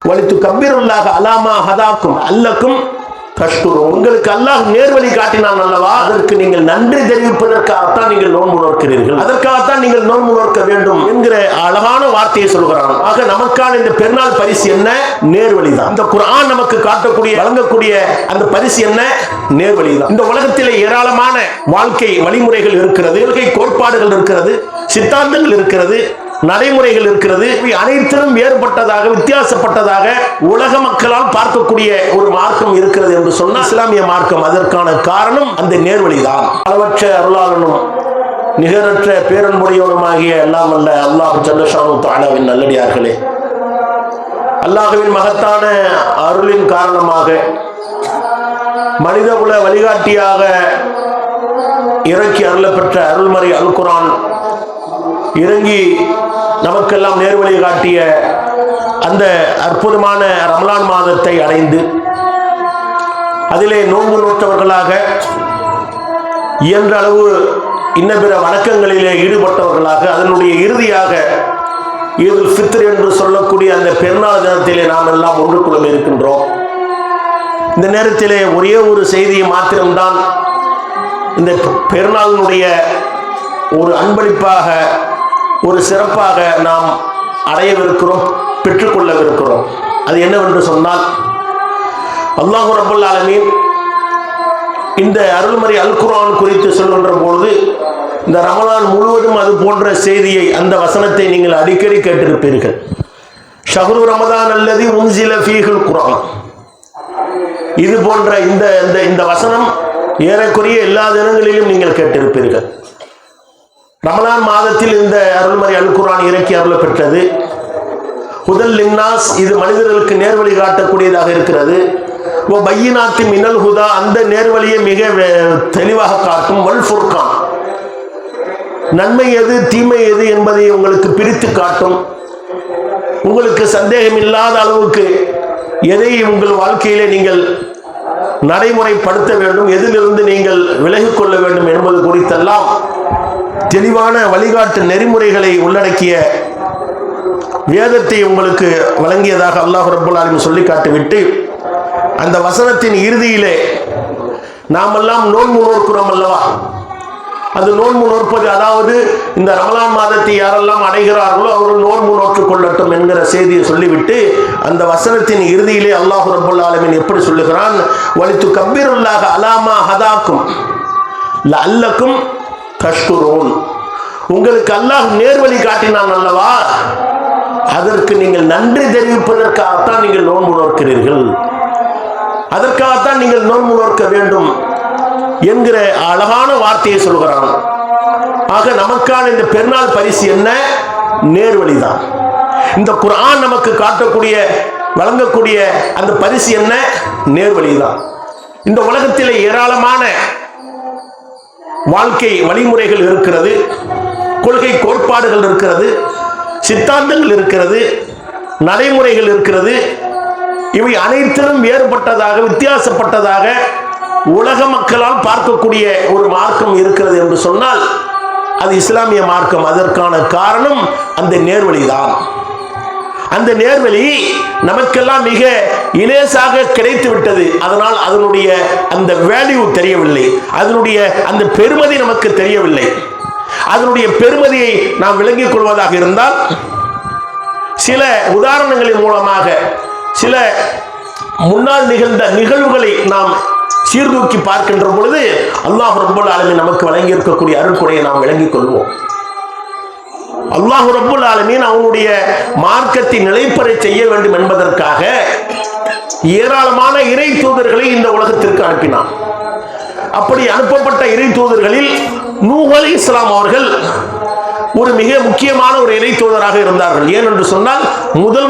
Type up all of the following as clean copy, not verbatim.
வலித்து கப்பீருல்லாக அலாமா ஹதாக்கும் அல்லக்கும் கஷ்குரும். உங்களுக்கு அல்லாஹ் நேர்வழி காட்டினான் அல்லவா, அதற்கு நீங்கள் நன்றி தெரிவிப்பதற்காகத்தான் நீங்கள் நோன்பு நோக்கிறீர்கள், அதற்காகத்தான் நீங்கள் நோன்பு நோக்க வேண்டும் என்கிற அழகான வார்த்தையை சொல்கிறான். ஆக நமக்கான இந்த பெருநாள் பரிசு என்ன? நேர்வழிதான். இந்த குர்ஆன் நமக்கு காட்டக்கூடிய வழங்கக்கூடிய அந்த பரிசு என்ன? நேர்வழிதான். இந்த உலகத்திலே ஏராளமான வாழ்க்கை வழிமுறைகள் இருக்கிறது, கொள்கை கோட்பாடுகள் இருக்கிறது, சித்தாந்தங்கள் இருக்கிறது, நடைமுறைகள் இருக்கிறது. அனைத்திலும் வேறுபட்டதாக வித்தியாசப்பட்டதாக உலக மக்களால் பார்க்கக்கூடிய ஒரு மார்க்கம் இருக்கிறது என்று சொன்னால் இஸ்லாமிய மார்க்கம். அதற்கான காரணம் அந்த நேர்வழிதான். அளவற்ற அருளாளனும் நிகரற்ற பேரன்புடையவனுமாகிய எல்லாம் அல்ல அல்லாஹ் ஜல்லஷானு தஆலாவின் நல்லடியார்களே, அல்லாஹ்வின் மகத்தான அருளின் காரணமாக மனிதகுல வழிகாட்டியாக இறக்கி அருளப்பெற்ற அருள்மறை அல் குர்ஆன் இறங்கி நமக்கெல்லாம் நேர்வழி காட்டிய அந்த அற்புதமான ரமலான் மாதத்தை அடைந்து அதிலே நோன்பு நோற்றவர்களாக இயன்ற அளவு இன்ன பிற வணக்கங்களிலே ஈடுபட்டவர்களாக அதனுடைய இறுதியாக ஈதுல் ஃபித்ர் என்று சொல்லக்கூடிய அந்த பெருநாள் தினத்திலே நாம் எல்லாம் ஒன்று குழுமி இருக்கின்றோம். இந்த நேரத்திலே ஒரே ஒரு செய்தியை மாத்திரம்தான் இந்த பெருநாளினுடைய ஒரு அன்பளிப்பாக ஒரு சிறப்பாக நாம் அடையவிருக்கிறோம், பெற்றுக்கொள்ளவிருக்கிறோம். அது என்னவென்று சொன்னால், அல்லாஹ் ரப்பல் ஆலமீன் இந்த அருள்மறை அல் குர்ஆன் குறித்து சொல்கின்ற பொழுது இந்த ரமலான் முழுவதும் அது போன்ற செய்தியை, அந்த வசனத்தை நீங்கள் அடிக்கடி கேட்டிருப்பீர்கள். ஷஹ்ரு ரமதான் அல்லதி உன்சில ஃபீஹில் குர்ஆன். இது போன்ற இந்த வசனம் ஏறக்குறைய எல்லா தினங்களிலும் நீங்கள் கேட்டிருப்பீர்கள். ரமலான் மாதத்தில் இந்த அருள்மறை அல் குர்ஆன் இறக்கி அருளப் பெற்றது. ஹுதல் லின்னாஸ், இது மனிதர்களுக்கு நேர்வழி காட்டக்கூடியதாக இருக்கிறது. ஓ பையினாத்தி மினல் ஹுதா, அந்த நேர்வழியை மிக தெளிவாக காட்டும். வல் ஃபுர்கான், நன்மை எது தீமை எது என்பதை உங்களுக்கு பிரித்து காட்டும். உங்களுக்கு சந்தேகம் இல்லாத அளவுக்கு எதை உங்கள் வாழ்க்கையிலே நீங்கள் நடைமுறைப்படுத்த வேண்டும், எதிலிருந்து நீங்கள் விலகிக் கொள்ள வேண்டும் என்பது குறித்தெல்லாம் தெளிவான வழிகாட்டு நெறிமுறைகளை உள்ளடக்கிய வேதத்தை உங்களுக்கு வழங்கியதாக அல்லாஹ் ரப்பல் ஆலமீன் சொல்லி காட்டிவிட்டு அந்த வசனத்தின் இறுதியிலே நாமெல்லாம் நோன்பு நோக்கிறோம் அல்லவா, அது நோன்பு நோற்பது, அதாவது இந்த ரமலான் மாதத்தை யாரெல்லாம் அடைகிறார்களோ அவர்கள் நோன்பு நோற்றுக் கொள்ளட்டும் என்கிற செய்தியை சொல்லிவிட்டு அந்த வசனத்தின் இறுதியிலே அல்லாஹ் ரப்பல் ஆலமீன் எப்படி சொல்லுகிறான்? வலித்து கப்பீருல்லாக அலாமா ஹதாக்கும் லஅல்லக்கும் தஷ்குரூன். உங்களுக்கு அல்லாஹ் நேர்வழி காட்டினான் அல்லவா, அதற்கு நீங்கள் நன்றி தெரிவிப்பதற்காகத்தான் நீங்கள் நோன்பு நோக்கிறீர்கள், அதற்காகத்தான் நீங்கள் நோன்பு நோக்க வேண்டும் என்கிற அழகான வார்த்தையை சொல்கிறான். ஆக நமக்கான இந்த பெருநாள் பரிசு என்ன? நேர்வழிதான். இந்த குர்ஆன் நமக்கு காட்டக்கூடிய வழங்கக்கூடிய அந்த பரிசு என்ன? நேர்வழிதான். இந்த உலகத்திலே ஏராளமான வாழ்க்கை வழிமுறைகள் இருக்கிறது, கொள்கை கோட்பாடுகள் இருக்கிறது, சித்தாந்தங்கள் இருக்கிறது, நடைமுறைகள் இருக்கிறது. இவை அனைத்திலும் வேறுபட்டதாக வித்தியாசப்பட்டதாக உலக மக்களால் பார்க்கக்கூடிய ஒரு மார்க்கம் இருக்கிறது என்று சொன்னால் அது இஸ்லாமிய மார்க்கம். அதற்கான காரணம் அந்த நேர்வழிதான். அந்த நேர்வழி நமக்கெல்லாம் மிக இலேசாக கிடைத்து விட்டது. அதனால் அதனுடைய அந்த வேல்யூ தெரியவில்லை, அதனுடைய அந்த பெருமதி நமக்கு தெரியவில்லை. அதனுடைய பெருமதியை நாம் விளங்கிக் கொள்வதாக இருந்தால் சில உதாரணங்களின் மூலமாக சில முன்னால் நிகழ்ந்த நிகழ்வுகளை நாம் சீர்தூக்கி பார்க்கின்ற பொழுது அல்லாஹ் ரப்பல் ஆலமீன் நமக்கு வழங்கி இருக்கக்கூடிய அருள்கொடையை நாம் விளங்கிக் கொள்வோம். அல்லாஹ் ரப்பல் ஆலமீன் அவனுடைய மார்க்கத்தை நிலைப்பெற செய்ய வேண்டும் என்பதற்காக ஏராளமான இறை தூதர்களை இந்த உலகத்திற்கு அனுப்பினான். அப்படி அனுப்பப்பட்ட இறை தூதர்களில் நூஹ் அலைஹிஸ்ஸலாம் அவர்கள் ஒரு மிக முக்கியமான ஒரு இறை தூதராக இருந்தார்கள். ஏனென்று சொன்னால்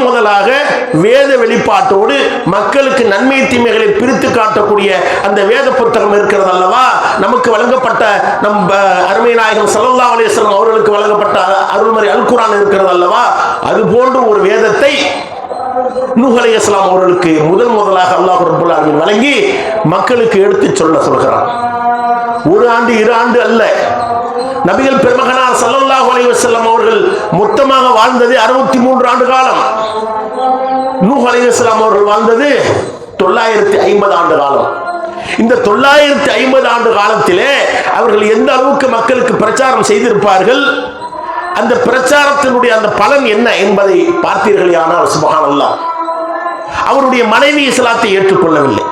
முதலாக வேத வெளிப்பாட்டோடு மக்களுக்கு நன்மை தீமைகளை பிரித்து காட்டக்கூடிய அந்த வேத புத்தகம் இருக்கிறது அல்லவா, நமக்கு வழங்கப்பட்ட நம் அருமை நாயகம் ஸல்லல்லாஹு அலைஹி வஸல்லம் அவர்களுக்கு வழங்கப்பட்ட அருள்மறை அல் குர்ஆன் இருக்கிறது அல்லவா, அது போன்ற ஒரு வேதத்தை நூஹ் அலைஹிஸ்ஸலாம் அவர்களுக்கு முதலாக அல்லாஹ் ரப்பல் ஆலமீன் வழங்கி மக்களுக்கு எடுத்துச் சொல்கிறான். ஒரு ஆண்டு இரு ஆண்டு அல்ல, நபிகள் பெருமகனார் ஸல்லல்லாஹு அலைஹி வஸல்லம் அவர்கள் மொத்தமாக வாழ்ந்தது 63 ஆண்டு காலம். நூஹ் நூஹ் அலைஹிஸ்ஸலாம் அவர்கள் வாழ்ந்தது 950 ஆண்டு காலம். இந்த 950 ஆண்டு காலத்திலே அவர்கள் எந்த அளவுக்கு மக்களுக்கு பிரச்சாரம் செய்திருப்பார்கள், அந்த பிரச்சாரத்தினுடைய அந்த பலன் என்ன என்பதை பார்த்தீர்களானால் சுப்ஹானல்லாஹ், அவருடைய மனைவி இஸ்லாத்தை ஏற்றுக்கொள்ளவில்லை.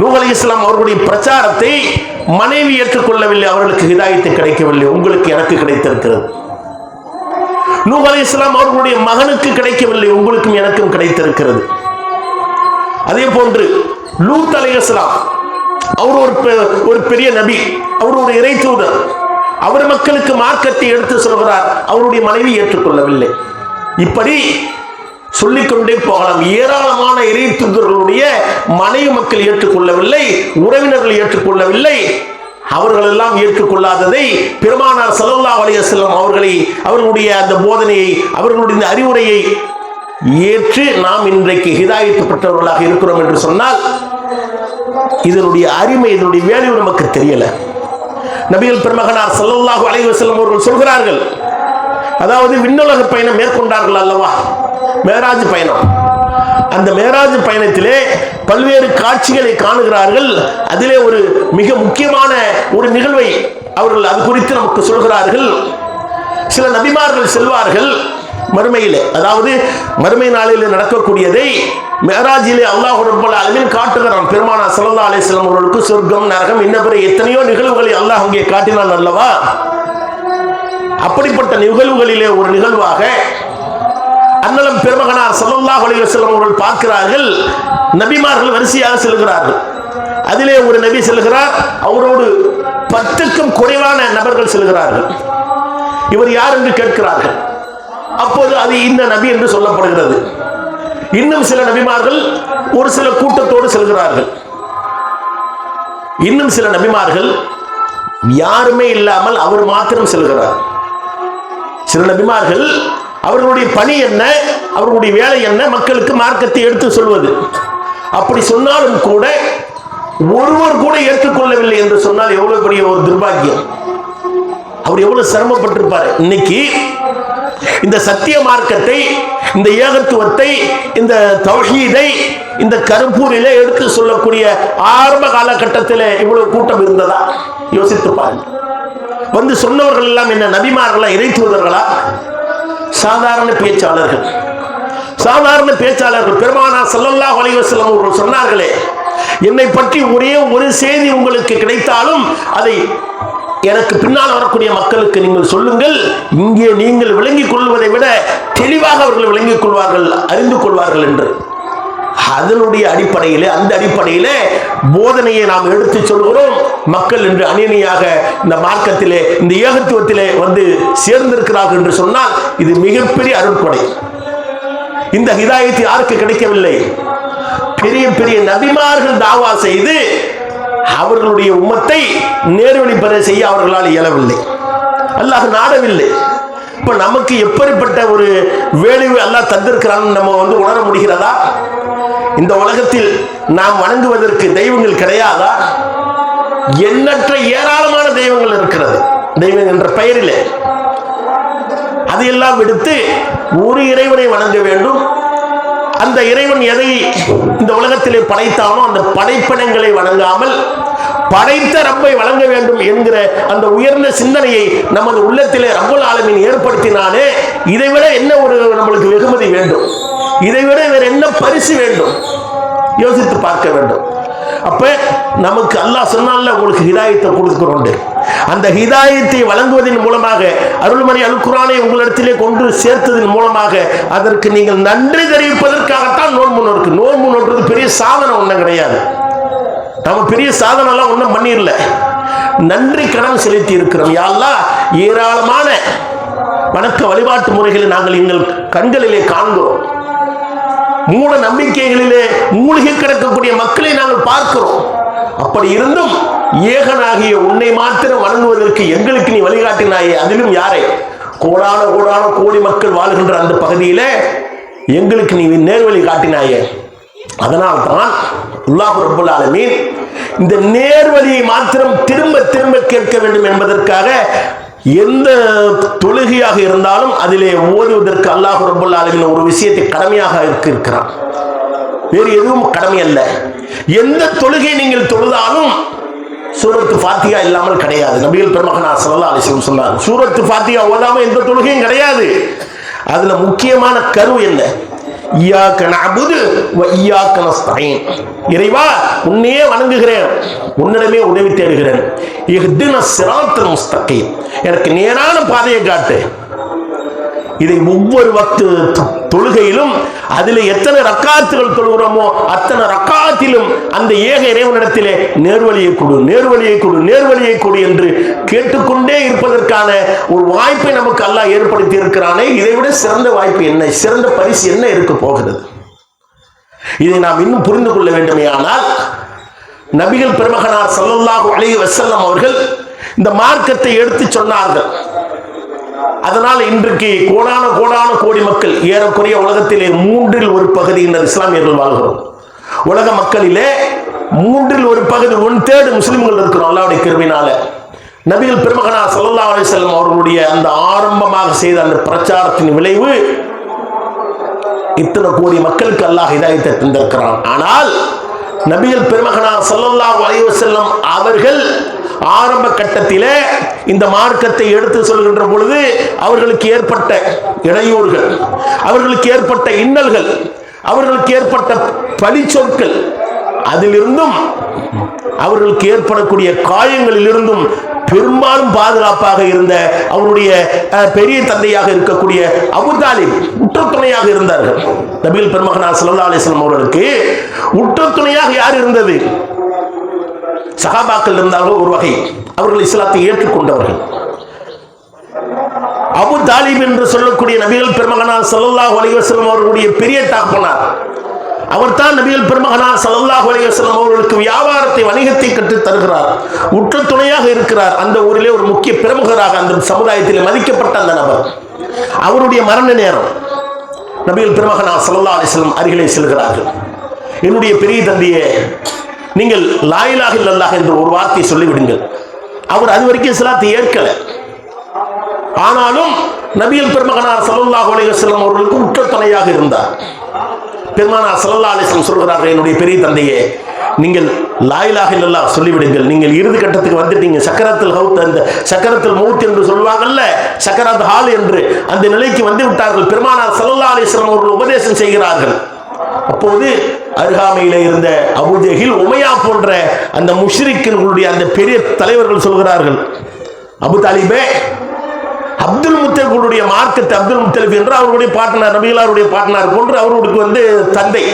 நூஹ் அலைஹிஸ்ஸலாம் அவர்களுடைய பிரச்சாரத்தை மனைவி ஏற்றுக்கொள்ளவில்லை, அவர்களுக்கு ஹிதாயத்து கிடைக்கவில்லை. உங்களுக்கு எனக்கு கிடைத்திருக்கிறது. நூஹ் அலைஹிஸ்ஸலாம் அவர்களுடைய மகனுக்கு கிடைக்கவில்லை, உங்களுக்கும் எனக்கும் கிடைத்திருக்கிறது. அதே போன்று லூத் அலைஹிஸ்ஸலாம் அவர் ஒரு பெரிய நபி, அவர் ஒரு இறை தூதர். அவர் மக்களுக்கு மார்க்கத்தை எடுத்து சொல்கிறார், அவருடைய மனைவி ஏற்றுக்கொள்ளவில்லை. இப்படி சொல்லிக்கொண்டே போகலாம். ஏராளமான இறை தூதர்களுடைய மனைவி மக்கள் ஏற்றுக்கொள்ளவில்லை, உறவினர்கள் ஏற்றுக்கொள்ளவில்லை. அவர்கள் எல்லாம் ஏற்றுக்கொள்ளாததை பெருமானார் ஸல்லல்லாஹு அலைஹி வஸல்லம் அவர்களுடைய அந்த போதனையை, அவர்களுடைய இந்த அறிவுரையை ஏற்று நாம் இன்றைக்கு ஹிதாயத்து பெற்றவர்களாக இருக்கிறோம் என்று சொன்னால் இதனுடைய அருமை, இதனுடைய வேல்யூ நமக்கு தெரியல. நபிகள் பெருமகனார் ஸல்லல்லாஹு அலைஹி வஸல்லம் அவர்கள் சொல்கிறார்கள், அதாவது விண்ணுலக பயணம் மேற்கொண்டார்கள் அல்லவா, மேராஜ் பயணம். அந்த மேராஜ் பயணத்திலே பல்வேறு காட்சிகளை காணுகிறார்கள். அதிலே ஒரு மிக முக்கியமான ஒரு நிகழ்வை அவர்கள் அது குறித்து நமக்கு சொல்கிறார்கள். சில நபிமார்கள் செல்வார்கள் மறுமையிலே, அதாவது மறுமை நாளிலே நடக்கக்கூடியதை மேராஜிலே அல்லாஹ் ரப்பல் ஆலமீன் காட்டுகிறான். பெருமானார் ஸல்லல்லாஹு அலைஹி வஸல்லம் அவர்களுக்கு சொர்க்கம், நரகம், இன்னபிற எத்தனையோ நிகழ்வுகளை அல்லாஹ் அங்கே காட்டினான் அல்லவா. அப்படிப்பட்ட நிகழ்வுகளிலே ஒரு நிகழ்வாக அன்னலம் பெருமகனார் ஸல்லல்லாஹு அலைஹி வஸல்லம் அவர்கள் பார்க்கிறார்கள், நபிமார்கள் வரிசையாக செல்கிறார்கள். அதிலே ஒரு நபி செல்கிறார், அவரோடு 10க்கும் குறைவான நபர்கள் செல்கிறார்கள். இவர் யார் என்று கேட்கிறார்கள். அப்போது அது இந்த நபி என்று சொல்லப்படுகிறது. இன்னும் சில நபிமார்கள் ஒரு சில கூட்டத்தோடு செல்கிறார்கள். இன்னும் சில நபிமார்கள் யாருமே இல்லாமல் அவர் மாத்திரம் செல்கிறார். சில நபிமார்கள் அவர்களுடைய பணி என்ன, அவர்களுடைய வேலை என்ன, மக்களுக்கு மார்க்கத்தை எடுத்து சொல்வது. அப்படி சொன்னாலும் கூட ஒருவர் கூட ஏற்றுக்கொள்ளவில்லை என்று சொன்னால் எவ்வளவு பெரிய ஒரு துர்பாக்கியம். அவர் எவ்வளவு சிரமப்பட்டிருப்பார். இன்னைக்கு இந்த சத்திய மார்க்கத்தை, இந்த ஏகத்துவத்தை, இந்த தௌஹீதை இந்த கருப்பூரிலே எடுத்து சொல்லக்கூடிய ஆரம்ப காலகட்டத்தில் இவ்வளவு கூட்டம் இருந்ததா யோசித்து பாருங்க. வந்து சொன்னவர்கள் எல்லாம் என்ன நபிமார்களா, இறை தூதர்களா, சாதாரண பேச்சாளர்கள்? சாதாரண பேச்சாளர்கள். பெருமானார் ஸல்லல்லாஹு அலைஹி வஸல்லம் அவர்கள் சொன்னார்களே, என்னை பற்றி ஒரே ஒரு செய்தி உங்களுக்கு கிடைத்தாலும் அதை எனக்கு பின்னால் வரக்கூடிய மக்களுக்கு நீங்கள் சொல்லுங்கள். இங்கே நீங்கள் விளங்கிக் கொள்வதை விட தெளிவாக அவர்கள் விளங்கிக் கொள்வார்கள், அறிந்து கொள்வார்கள் என்று. அதனுடைய அடிப்படையிலே, அந்த அடிப்படையிலே போதனையை நாம் எடுத்து சொல்கிறோம். மக்கள் என்று அணியணியாக இந்த மார்க்கத்திலே, இந்த ஏகத்துவத்திலே வந்து சேர்ந்திருக்கிறார்கள் என்று சொன்னால் இது மிகப்பெரிய அருட்கொடை. இந்த ஹிதாயத் யாருக்கு கிடைக்கவில்லை? பெரிய பெரிய நபிமார்கள் தாவா செய்து அவர்களுடைய உம்மத்தை நேர்வழி பெற செய்ய அவர்களால் இயலவில்லை, அல்லாஹ் நாடவில்லை. இப்ப நமக்கு எப்படிப்பட்ட ஒரு வேலையை அல்லாஹ் தந்திருக்கிறான்னு நம்ம வந்து உணர முடிகிறதா? இந்த உலகத்தில் நாம் வணங்குவதற்கு தெய்வங்கள் கிடையாதா? எண்ணற்ற ஏராளமான தெய்வங்கள் இருக்கிறது. தெய்வம் என்ற பெயரிலே அதையெல்லாம் விடுத்து ஒரு இறைவனை வணங்க வேண்டும். அந்த இறைவன் எதை இந்த உலகத்திலே படைத்தானோ அந்த படைப்பினங்களை வணங்காமல் படைத்த ரப்பை வணங்க வேண்டும் என்கிற அந்த உயர்ந்த சிந்தனையை நமது உள்ளத்திலே ரப்பல் ஆலமீன் ஏற்படுத்தினாலே இதைவிட என்ன ஒரு நம்மளுக்கு வெகுமதி வேண்டும்? இதைவிட வேற என்ன பரிசு வேண்டும்? யோசித்து பார்க்க வேண்டும். அப்ப நமக்கு அல்லாஹ் சொன்னால உங்களுக்கு ஹிதாயத்தை கொடுக்கிறோம். அந்த ஹிதாயத்தை வழங்குவதன் மூலமாக, அருள்மறை அல் குர்ஆனை உங்களிடத்திலே கொண்டு சேர்த்ததன் மூலமாக அதற்கு நீங்கள் நன்றி தெரிவிப்பதற்காகத்தான் நோன்பு நோக்கு. நோன்பு நோக்குறது பெரிய சாதனை ஒன்றும் கிடையாது. நம்ம பெரிய சாதனை எல்லாம் ஒன்றும் பண்ணிடல, நன்றி கடன் செலுத்தி இருக்கிறோம். யா அல்லாஹ், ஏராளமான வணக்க வழிபாட்டு முறைகளை நாங்கள் எங்கள் கண்களிலே காண்கிறோம். மூட நம்பிக்கைகளிலே மூழ்கி கிடக்கக்கூடிய மக்களை நாங்கள் பார்க்கிறோம். அப்படி இருந்தும் ஏகனாகிய உன்னை மாத்திரம் வணங்குவதற்கு எங்களுக்கு நீ வழிகாட்டினாயே, அதிலும் யாரை? கோடான கோடான கோடி மக்கள் வாழ்கின்ற அந்த பகுதியிலே எங்களுக்கு நீ நேர்வழி காட்டினாயே. அதனால் தான் அல்லாஹ் ரப்பல் ஆலமீன் இந்த நேர்வழியை மாத்திரம் திரும்ப திரும்ப கேட்க வேண்டும் என்பதற்காக எந்த தொழுகையாக இருந்தாலும் அதிலே ஓதுவதற்கு அல்லாஹ் ரப்பல் ஆலமீன் ஒரு விஷயத்தை கடமையாக இருக்கிறான். வேறு எதுவும் கடமை அல்ல. எந்த தொழுகை நீங்கள் தொழுதாலும் சூரத்து ஃபாத்திஹா இல்லாமல் கிடையாது. நபிகள் பெருமகனார் ஸல்லல்லாஹு அலைஹி வஸல்லம் சொன்னார், சூரத்து ஃபாத்திஹா ஓதாம எந்த தொழுகையும் கிடையாது. அதுல முக்கியமான கரு என்ன? இய்யாக நஅபுது வ இய்யாக நஸ்தஈன். இறைவா, உன்னையே வணங்குகிறேன், உன்னிடமே உதவி தேடுகிறேன். இஹ்தினஸ் ஸிராத்தல் முஸ்தகீம், எனக்கு நேரான பாதையை காட்டு. இதை ஒவ்வொரு வக்து தொழுகையிலும் அதில் எத்தனை ரக்காத்துகள் தொழுகிறோமோ அத்தனை ரக்காத்திலும் அந்த ஏக இறைவனிடத்திலே நேர்வழியை கொடு, நேர்வழியை கொடு, நேர்வழியை கொடு என்று கேட்டுக்கொண்டே இருப்பதற்கான ஒரு வாய்ப்பை நமக்கு அல்லாஹ் ஏற்படுத்தி இருக்கிறானே. இதை விட சிறந்த வாய்ப்பு என்ன, சிறந்த பரிசு என்ன இருக்க போகிறது? இதை நாம் இன்னும் புரிந்து கொள்ள வேண்டுமே. ஆனால் நபிகள் பெருமகனார் ஸல்லல்லாஹு அலைஹி வஸல்லம் அவர்கள் இந்த மார்க்கத்தை எடுத்து சொன்னார்கள். அதனால் இன்றைக்கு கோடான கோடி மக்கள், ஏறக்குறைய உலகத்திலே 1/3 இஸ்லாமியர்கள் வாழ்கிறோம். உலக மக்களிலே 1/3 1/3 முஸ்லிம்கள் இருக்கிறோம். அல்லாஹ்வுடைய கிருபையினால நபிகள் பெருமகனார் ஸல்லல்லாஹு அலைஹி வஸல்லம் அவர்களுடைய அந்த ஆரம்பமாக செய்த அந்த பிரச்சாரத்தின் விளைவு இத்தனை கோடி மக்களுக்கு அல்லாஹ் ஹிதாயத்தை தந்திருக்கிறான். ஆனால் நபிகள் பெருமகனார் ஸல்லல்லாஹு அலைஹி வஸல்லம் அவர்கள் ஆரம்ப கட்டத்திலே இந்த மார்க்கத்தை எடுத்து சொல்கின்ற பொழுது அவர்களுக்கு ஏற்பட்ட இடையூறுகள், அவர்களுக்கு ஏற்பட்ட இன்னல்கள், அவர்களுக்கு ஏற்பட்ட பழிச்சொற்கள், அதிலிருந்தும் அவர்களுக்கு ஏற்படக்கூடிய காயங்களிலிருந்தும் பெரும்பாலும் பாதுகாப்பாக இருந்த அவருடைய பெரிய தந்தையாக இருக்கக்கூடிய அபூ தாலிப் உற்ற துணையாக இருந்தார்கள். நபிகள் பெருமகனார் ஸல்லல்லாஹு அலைஹி வஸல்லம் அவர்களுக்கு உற்ற துணையாக யார் இருந்தது? சஹாபாக்கள் இருந்தார்கள். ஒரு வகை அவர்கள் இஸ்லாத்தை ஏற்றுக்கொண்டவர்கள். அபூ தாலிப் என்று சொல்லக்கூடிய நபிகள் பெருமகனார் ஸல்லல்லாஹு அலைஹி வஸல்லம் அவர்களுடைய பெரிய தகப்பனார். அவர் தான் நபிகள் பெருமகனார் ஸல்லல்லாஹு அலைஹி வஸல்லம் அவர்களுக்கு வியாபாரத்தை, வணிகத்தை கற்றுத் தருகிறார், உற்ற துணையாக இருக்கிறார். அந்த ஊரிலே ஒரு முக்கிய பிரமுகராக அந்த சமுதாயத்தில் மதிக்கப்பட்ட அந்த நபர். அவருடைய மரண நேரம் நபிகள் பெருமகனார் ஸல்லல்லாஹு அலைஹி வஸல்லம் அருகிலே செல்கிறார்கள். என்னுடைய பெரிய தந்தையே, நீங்கள் லா இலாஹ இல்லல்லாஹ் என்ற ஒரு வார்த்தையை சொல்லிவிடுங்கள். அவர் அது வரைக்கும் இஸ்லாத்தை ஏற்கல. ஆனாலும் நபிகள் பெருமகனார் ஸல்லல்லாஹு அலைஹி வஸல்லம் அவர்களுக்கு உற்ற துணையாக இருந்தார். பெருமானார் ஸல்லல்லாஹு அலைஹி வஸல்லம் சொல்கிறார்கள், என்னுடைய பெரிய தந்தையே, நீங்கள் லா இலாஹ இல்லல்லாஹ் சொல்லிவிடுங்கள். நீங்கள் இறுதி கட்டத்துக்கு வந்துட்டீங்க. சக்கரத்துல் ஹவுத், அந்த சக்கரத்துல் மௌத் என்று சொல்வாங்கல்ல, சக்கரத் ஹால் என்று அந்த நிலைக்கு வந்து விட்டார்கள். பெருமானார் ஸல்லல்லாஹு அலைஹி வஸல்லம் அவர்கள் உபதேசம் செய்கிறார்கள். அப்போது அருகாமையில இருந்த அபூ ஜஹில், உமையா போன்ற அந்த முஷ்ரிக்குகளுடைய அந்த பெரிய தலைவர்கள் சொல்கிறார்கள், அபூ தாலிபே, அப்துல் முத்தலிபுடைய மார்க்கத்தை, அப்துல் முத்தலிப் என்று அவருடைய பாட்டனார், நபிகளாருடைய பாட்டனார் போன்று அவர்களுக்கு தந்தை,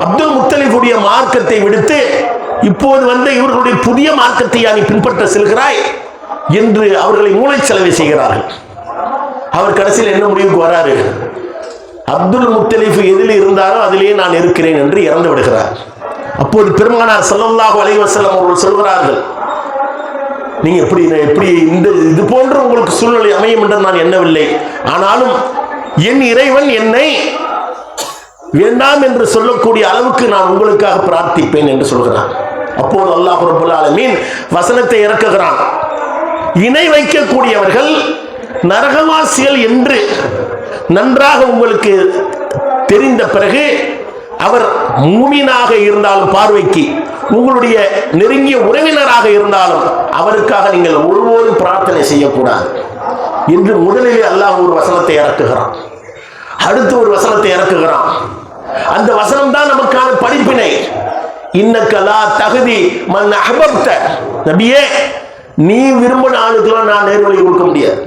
அப்துல் முத்தலிபுடைய மார்க்கத்தை விடுத்து இப்போது இவர்களுடைய புதிய மார்க்கத்தை நீ பின்பற்ற செல்கிறாய் என்று அவர்களை மூளைச்சலவை செய்கிறார்கள். அவர் கடைசியில் என்ன முடிவுக்கு வராரு? அப்துல் முத்தலிப் எதில் இருந்தாரோ அதிலேயே நான் இருக்கிறேன் என்று இறந்து விடுகிறார். அப்போது பெருமானார் ஸல்லல்லாஹு அலைஹி வஸல்லம் அவர்கள் சொல்கிறார்கள், நீங்க எப்படி இந்த இது போன்ற உங்களுக்கு சூழ்நிலை அமையும் என்று நான் எண்ணவில்லை. ஆனாலும் என் இறைவன் என்னை வேண்டாம் என்று சொல்லக்கூடிய அளவுக்கு நான் உங்களுக்காக பிரார்த்திப்பேன் என்று சொல்கிறான். அப்போது அல்லாஹ் ரப்பல் ஆலமீன் வசனத்தை இறக்குகிறான், இணை வைக்கக்கூடியவர்கள் நரகவாசிகள் என்று நன்றாக உங்களுக்கு தெரிந்த பிறகு அவர் மூமினாக இருந்தாலும், பார்வைக்கு உங்களுடைய நெருங்கிய உறவினராக இருந்தாலும் அவருக்காக நீங்கள் ஒருபோதும் பிரார்த்தனை செய்யக்கூடாது என்று முதலில் அல்லாஹ் ஒரு வசனத்தை இறக்குகிறான். அடுத்து ஒரு வசனத்தை இறக்குகிறான். அந்த வசனம் தான் நமக்கான படிப்பினை. இன்னக லா தஹ்தி மன் அஹ்பப்த, நபியே, நீ விரும்பின ஆளுக்கெல்லாம் நான் நேர்வழி கொடுக்க முடியாது.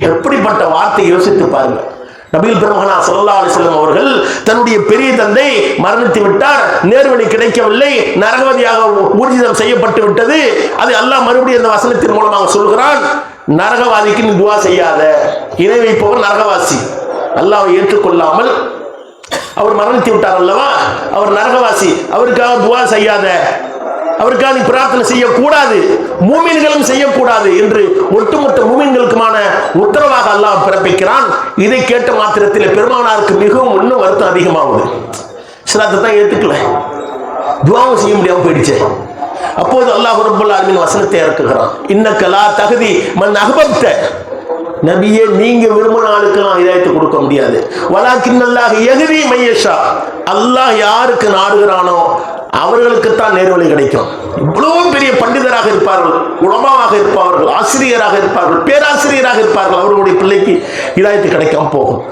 எப்படிப்பட்ட வார்த்தை, யோசித்து பாருங்க. நபிகள் பெருமகனார் ஸல்லல்லாஹு அலைஹி வஸல்லம் அவர்கள் தன்னுடைய பெரிய தந்தை மரணித்து விட்டார், நேர்வழி கிடைக்கவில்லை, நரகவாதியாக ஊர்ஜிதம் செய்யப்பட்டு விட்டது. அது அல்லாஹ் மறுபடியும் அந்த வசனத்தின் மூலமாக சொல்கிறான், நரகவாதிக்கு நீ துவா செய்யாத. இணை வைப்பவர் நரகவாசி, அல்லாஹ்வை ஏற்றுக்கொள்ளாமல் அவர் மரணித்து விட்டார் அல்லவா, அவர் நரகவாசி, அவருக்காக துவா செய்யாத, அவருக்காக நீ பிரார்த்தனை செய்யக்கூடாது, மூமின்களும் செய்யக்கூடாது என்று ஒட்டுமொத்த மூமின்களுக்குமான உத்தரவாக அல்லாஹ் பிறப்பிக்கிறான். இதை கேட்ட மாத்திரத்தில் பெருமானாருக்கு மிகவும் இன்னும் வருத்தம் அதிகமாகுது. இஸ்லாத்தை தான் ஏற்றுக்கல, துவாவும் செய்ய முடியாம போயிடுச்சு. அப்போது அல்லாஹ் ரப்பல் ஆலமீன் வசனத்தை இறக்குகிறான், இன்னக லா தஹ்தி மன் அஹ்பப்த, நபியே நீங்க விரும்பின ஆளுக்கெல்லாம் ஹிதாயத்தை கொடுக்க முடியாது. வலாக்கின்னல்லாஹ் யஹ்தி மையஷா, அல்லாஹ் யாருக்கு நாடுகிறானோ அவர்களுக்குத்தான் நேர்வழி கிடைக்கும். இவ்வளவு பெரிய பண்டிதராக இருப்பார்கள், உலமாவாக இருப்பார்கள், ஆசிரியராக இருப்பார்கள், பேராசிரியராக இருப்பார்கள், அவர்களுடைய பிள்ளைக்கு ஹிதாயத்து கிடைக்காம போகும்.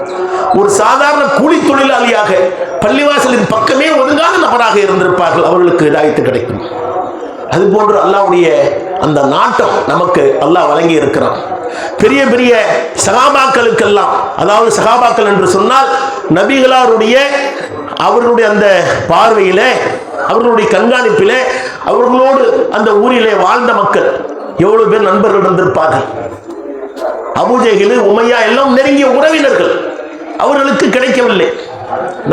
ஒரு சாதாரண கூலி தொழிலாளியாக பள்ளிவாசலின் பக்கமே ஒதுங்காத நபராக இருந்திருப்பார்கள், அவர்களுக்கு ஹிதாயத்து கிடைக்கும். அதுபோன்று அல்லாஹ்வுடைய அந்த நாட்டம் நமக்கு அல்லாஹ் வழங்கி இருக்கிறான். பெரிய பெரிய சகாபாக்களுக்கெல்லாம், அதாவது சகாபாக்கள் என்று சொன்னால் நபிகளாருடைய அவர்களுடைய அந்த பார்வையிலே, அவர்களுடைய கண்காணிப்பிலே, அவர்களோடு அந்த ஊரிலே வாழ்ந்த மக்கள் எவ்வளவு பேர் நண்பர்கள் இருந்திருப்பார்கள். அபூஜஹில், உமையா எல்லாம் நெருங்கிய உறவினர்கள், அவர்களுக்கு கிடைக்கவில்லை.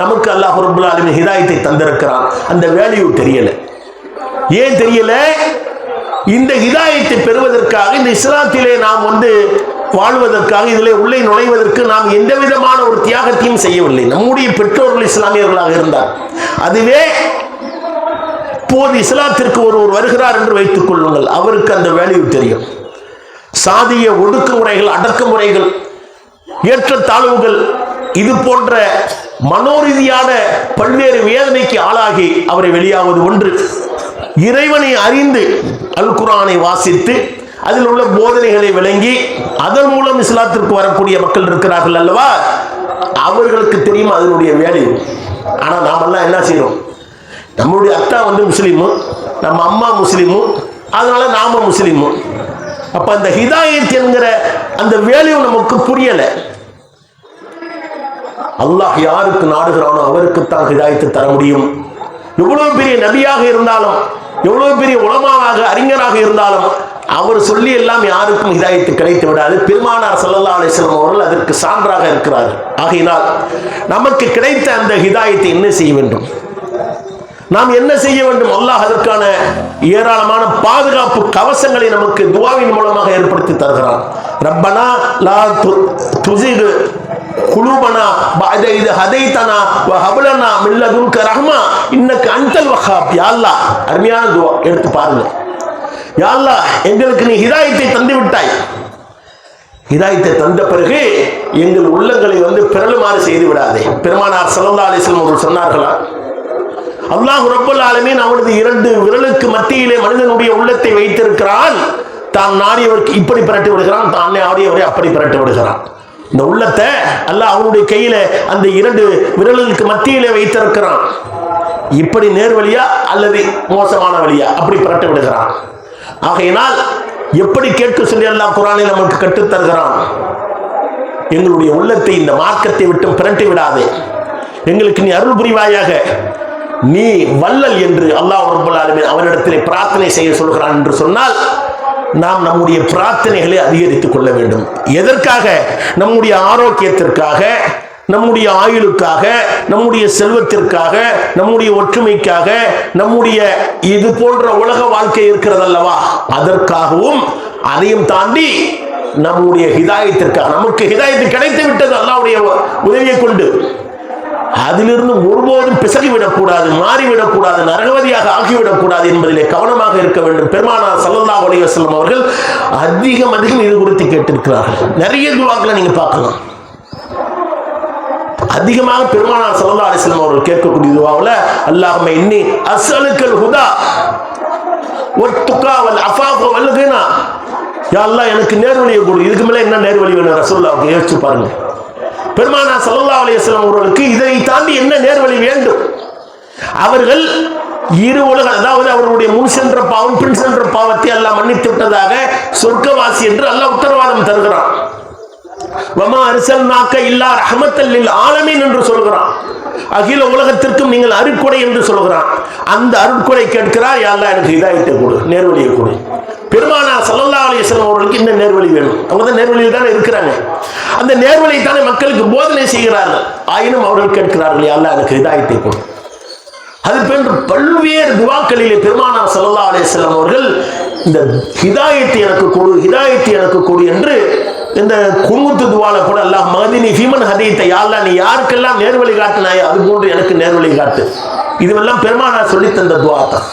நமக்கு அல்லாஹ் ரப்பல் ஆலமீன் ஹிதாயத்தை தந்திருக்கிறான். அந்த வேல்யூ தெரியல. ஏன் தெரியல? இந்த ஹிதாயத்தை பெறுவதற்காக, இந்த இஸ்லாத்திலே நாம் வாழ்வதற்காக, இதிலே உள்ளே நுழைவதற்கு நாம் எந்த விதமான ஒரு தியாகத்தையும் செய்யவில்லை. நம்முடைய பெற்றோர்கள் இஸ்லாமியர்களாக இருந்தார். அதுவே இப்போது இஸ்லாத்திற்கு ஒருவர் வருகிறார் என்று வைத்துக் கொள்ளுங்கள், அவருக்கு அந்த வேல்யூ தெரியும். சாதிய ஒடுக்குமுறைகள், அடக்குமுறைகள், ஏற்றத்தாழ்வுகள், இது போன்ற மனோரீதியான பல்வேறு வேதனைக்கு ஆளாகி அவரை வெளியாவது ஒன்று. இறைவனை அறிந்து அல் குர்ஆனை வாசித்து அதில் உள்ள போதனைகளை விளங்கி அதன் மூலம் இஸ்லாத்திற்கு வரக்கூடிய மக்கள் இருக்கிறார்கள் அல்லவா, அவர்களுக்கு தெரியும் அதனுடைய வேல்யூ. ஆனால் நாமெல்லாம் என்ன செய்யறோம்? நம்மளுடைய அத்தா முஸ்லீமு, நம்ம அம்மா முஸ்லீமு, அதனால நாம முஸ்லீமு. அப்ப அந்த ஹிதாயத் என்கிற அந்த வேல்யூ நமக்கு புரியல. அல்லாஹ் யாருக்கு நாடுகிறானோ அவருக்குத்தான் ஹிதாயத்தை தர முடியும். எவ்வளவு பெரிய நபியாக இருந்தாலும், எவ்வளவு பெரிய உலமாவாக அறிஞராக இருந்தாலும், அவர் சொல்லி எல்லாம் யாருக்கும் ஹிதாயத்து கிடைத்து விடாது. பெருமானார் ஸல்லல்லாஹு அலைஹி வஸல்லம் அவர்கள் அதற்கு சான்றாக இருக்கிறார்கள். ஆகையினால் நமக்கு கிடைத்த அந்த ஹிதாயத்தை என்ன செய்ய வேண்டும்? நாம் என்ன செய்ய வேண்டும்? அல்லாஹ் அதற்கான ஏராளமான பாதுகாப்பு கவசங்களை நமக்கு துஆவின் மூலமாக ஏற்படுத்தி தருகிறான். ரப்பனா லா துஸிக் குலூபனா பஅத இத் ஹதைதனா வ ஹப் லனா மின் லதுன்க ரஹ்மா இன்னக அன்தல் வஹ்ஹாப். யா அல்லாஹ், அருமையான துஆ, எடுத்து பாருங்க. யா அல்லாஹ், எங்களுக்கு நீ ஹிதாயத்தை தந்து விட்டாய். ஹிதாயத்தை தந்த பிறகு எங்கள் உள்ளங்களை பிறழுமாறு செய்து விடாதே. பெருமானார் ஸல்லல்லாஹு அலைஹி வஸல்லம் அவர்கள் சொன்னார்களா, அல்லாஹ் ரப்பல் ஆலமீன் அவனது 2 விரலுக்கு மத்தியிலே மனிதனுடைய உள்ளத்தை வைத்திருக்கிறான். தான் நாடியவருக்கு இப்படி பிரட்டி விடுகிறான், தான் நாடியவரை அப்படி பிரட்டி விடுகிறான். இந்த உள்ளத்தை அல்லாஹ் அவனுடைய கையில அந்த 2 விரலுக்கு மத்தியிலே வைத்திருக்கிறான். இப்படி நேர்வழியா அல்லது மோசமான வழியா அப்படி பிரட்டி விடுகிறான். ஆகையினால் எப்படி கேட்க சொல்லி அல்லாஹ் குர்ஆனில் நமக்கு கற்றுத் தருகிறான். எங்களுடைய உள்ளத்தை இந்த மார்க்கத்தை விட்டு பிரட்டி விடாதே, எங்களுக்கு நீ அருள் புரிவாயாக, நீ வல்லல் என்று அல்லாஹ் ரப்பல் ஆலமீன் அவனிடத்திலே பிரார்த்தனை செய்ய சொல்கிறான் என்று சொன்னால், நாம் நம்முடைய பிரார்த்தனைகளை அதிகரித்துக் கொள்ள வேண்டும். எதற்காக? நம்முடைய ஆரோக்கியத்திற்காக, நம்முடைய ஆயுளுக்காக, நம்முடைய செல்வத்திற்காக, நம்முடைய ஒற்றுமைக்காக, நம்முடைய இது போன்ற உலக வாழ்க்கை இருக்கிறது அல்லவா, அதற்காகவும் அதையும் தாண்டி நம்முடைய ஹிதாயத்திற்காக. நமக்கு ஹிதாயத்து கிடைத்து விட்டது அல்லாஹ்வுடைய உதவியை கொண்டு. அதிலிருந்து ஒருபோதும் பிசகிவிடக்கூடாது, மாறிவிடக்கூடாது, நரகவதியாக ஆகிவிடக்கூடாது என்பதிலே கவனமாக இருக்க வேண்டும். பெருமானார் ஸல்லல்லாஹு அலைஹி வஸல்லம் அவர்கள் அதிகம் இது குறித்து கேட்டிருக்கிறார்கள். நிறைய துஆக்களை நீங்க பார்க்கலாம். அதிகமாக பெருமானார் ஸல்லல்லாஹு அலைஹி வஸல்லம் அவர்கள் கேட்கக்கூடிய துஆவுல, அல்லாஹும்ம இன்னி அஸ்அலுக்கல் ஹுதா வத்துகா வல் அஃபாஃப வல் கினா. யா அல்லாஹ், எனக்கு நேர்வழியை கொடு. இதுக்கு மேல என்ன நேர்வழி வேணும்? ரசூலுல்லாஹ் யோசிச்சு பாருங்க. பெருமானார் ஸல்லல்லாஹு அலைஹி வஸல்லம் அவர்களுக்கு இதை தாண்டி என்ன நேர்வழி வேண்டும்? அவர்கள் இரு உலக, அதாவது அவர்களுடைய முன் சென்ற பாவம் பின் சென்ற பாவத்தை அல்லாஹ் மன்னித்து விட்டதாக சொர்க்கவாசி என்று அல்லாஹ் உத்தரவாதம் தருகிறான். வமா அர்சல்நாக இல்லா ரஹ்மத்தல் லில் ஆலமீன் என்று சொல்கிறான். அகில உலகத்திற்கும் நீங்கள் அருட்கொடை என்று சொல்கிறான். அந்த அருட்கொடை கேட்கிறார், யா அல்லாஹ் எனக்கு ஹிதாயத்தை கொடு, நேர்வழியை கொடு. பெருமானார் ஸல்லல்லாஹு அலைஹி வஸல்லம் அவர்களுக்கு இந்த நேர்வழி வேணும். அவங்க தான் நேர்வழியில் தானே இருக்கிறாங்க. அந்த நேர்வழியை தானே மக்களுக்கு போதனை செய்கிறார்கள். ஆயினும் அவர்கள் கேட்கிறார்கள், யா அல்லாஹ் எனக்கு ஹிதாயத்தை கொடு. அது போன்று பல்வேறு துஆக்களிலே பெருமானார் ஸல்லல்லாஹு அலைஹி வஸல்லம் அவர்கள் இந்த ஹிதாயத்தை எனக்கு கொடு, ஹிதாயத்தை எனக்கு கொடு என்று இந்த குனுத் துஆல கூட அல்லாஹ் மஹ்தினி ஃபீமன் ஹதைத, யா அல்லாஹ் நீ யாருக்கெல்லாம் நேர்வழி காட்டினாயோ அது போன்று எனக்கு நேர்வழி காட்டு. இதுவெல்லாம் பெருமானார் சொல்லி தந்த துஆ தான்.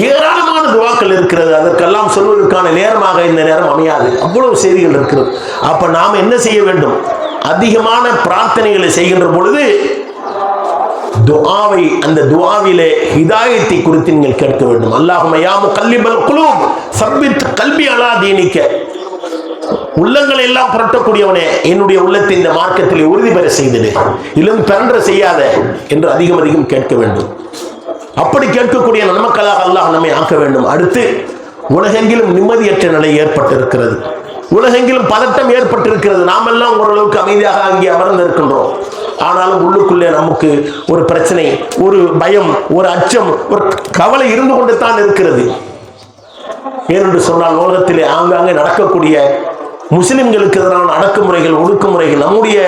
ஏராளமான துவாக்கள் இருக்கிறது. அதற்கெல்லாம் சொல்வதற்கான நேரமாக இந்த நேரம் அமையாது. அவ்வளவு செய்திகள் இருக்கிறது. அப்ப நாம் என்ன செய்ய வேண்டும்? அதிகமான பிரார்த்தனைகளை செய்கின்ற பொழுது துஆவை, அந்த துஆவிலே ஹிதாயத்தை குறித்து நீங்கள் கேட்க வேண்டும். அல்லாஹும்ம யா முகல்லிபல் குலூப் சப்பித் கல்பி அலா தீனிக்க, உள்ளங்களை எல்லாம் புரட்டக்கூடியவனே, என்னுடைய உள்ளத்தை இந்த மார்க்கத்தில் உறுதி பெற செய்திடு, இலும் பிறன்ற செய்யாத என்று அதிகம் அதிகம் கேட்க வேண்டும். அப்படி கேட்கக்கூடிய நன்மக்களாக அல்லாஹ் நம்மை ஆக்க வேண்டும். அடுத்து, உலகெங்கிலும் நிம்மதியற்ற நிலை ஏற்பட்டிருக்கிறது, உலகெங்கிலும் பதட்டம் ஏற்பட்டிருக்கிறது. நாம் எல்லாம் ஓரளவுக்கு அமைதியாக அங்கே அமர்ந்திருக்கின்றோம். ஆனாலும் உள்ளுக்குள்ளே நமக்கு ஒரு பிரச்சனை, ஒரு பயம், ஒரு அச்சம், ஒரு கவலை இருந்து கொண்டு தான் இருக்கிறது. ஏனென்று சொன்னால் உலகத்திலே ஆங்காங்கே நடக்கக்கூடிய முஸ்லிம்களுக்கு எதிரான அடக்குமுறைகள், ஒடுக்குமுறைகள் நம்முடைய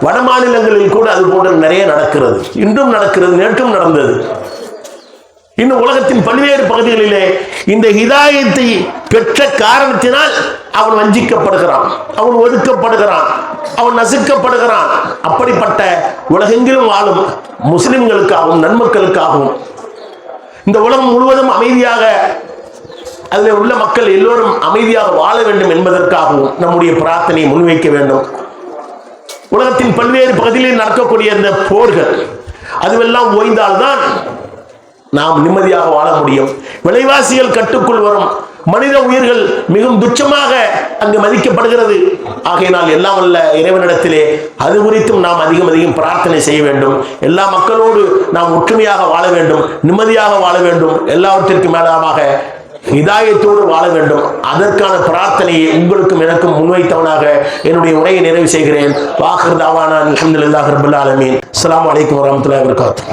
வட மாநிலங்களில் கூட அது போன்ற நிறைய நடக்கிறது. இன்றும் நடக்கிறது, நேற்றும் நடந்தது. இன்னும் உலகத்தின் பல்வேறு பகுதிகளிலே இந்த ஹிதாயத்தை பெற்ற காரணத்தினால் அவன் வஞ்சிக்கப்படுகிறான், அவன் ஒதுக்கப்படுகிறான், அவன் நசுக்கப்படுகிறான். அப்படிப்பட்ட உலகெங்கிலும் வாழும் முஸ்லிம்களுக்காகவும் நன்மக்களுக்காகவும் இந்த உலகம் முழுவதும் அமைதியாக, அதில் உள்ள மக்கள் எல்லோரும் அமைதியாக வாழ வேண்டும் என்பதற்காகவும் நம்முடைய பிரார்த்தனையை முன்வைக்க வேண்டும். உலகத்தின் பல்வேறு பகுதிகளில் நடக்கக்கூடிய இந்த போர்கள் அதுவெல்லாம் ஓய்ந்தால்தான் நாம் நிம்மதியாக வாழ முடியும். விலைவாசிகள் கட்டுக்குள் வரும், மனித உயிர்கள் மிகவும் துச்சமாக அங்கு மதிக்கப்படுகிறது. ஆகையினால் எல்லாம் வல்ல இறைவனிடத்திலே அது குறித்தும் நாம் அதிகம் அதிகம் பிரார்த்தனை செய்ய வேண்டும். எல்லா மக்களோடு நாம் ஒற்றுமையாக வாழ வேண்டும், நிம்மதியாக வாழ வேண்டும், எல்லாவற்றிற்கும் மேலாக ஹிதாயத்தோடு வாழ வேண்டும். அதற்கான பிரார்த்தனையை உங்களுக்கும் எனக்கும் முன்வைத்தவனாக என்னுடைய உரையை நிறைவு செய்கிறேன். வாஹிர் தாவானா அல்ஹம்துலில்லாஹி ரப்பில் ஆலமீன். அஸ்ஸலாமு அலைக்கும் வரஹ்மத்துல்லாஹி வபரகாத்துஹு.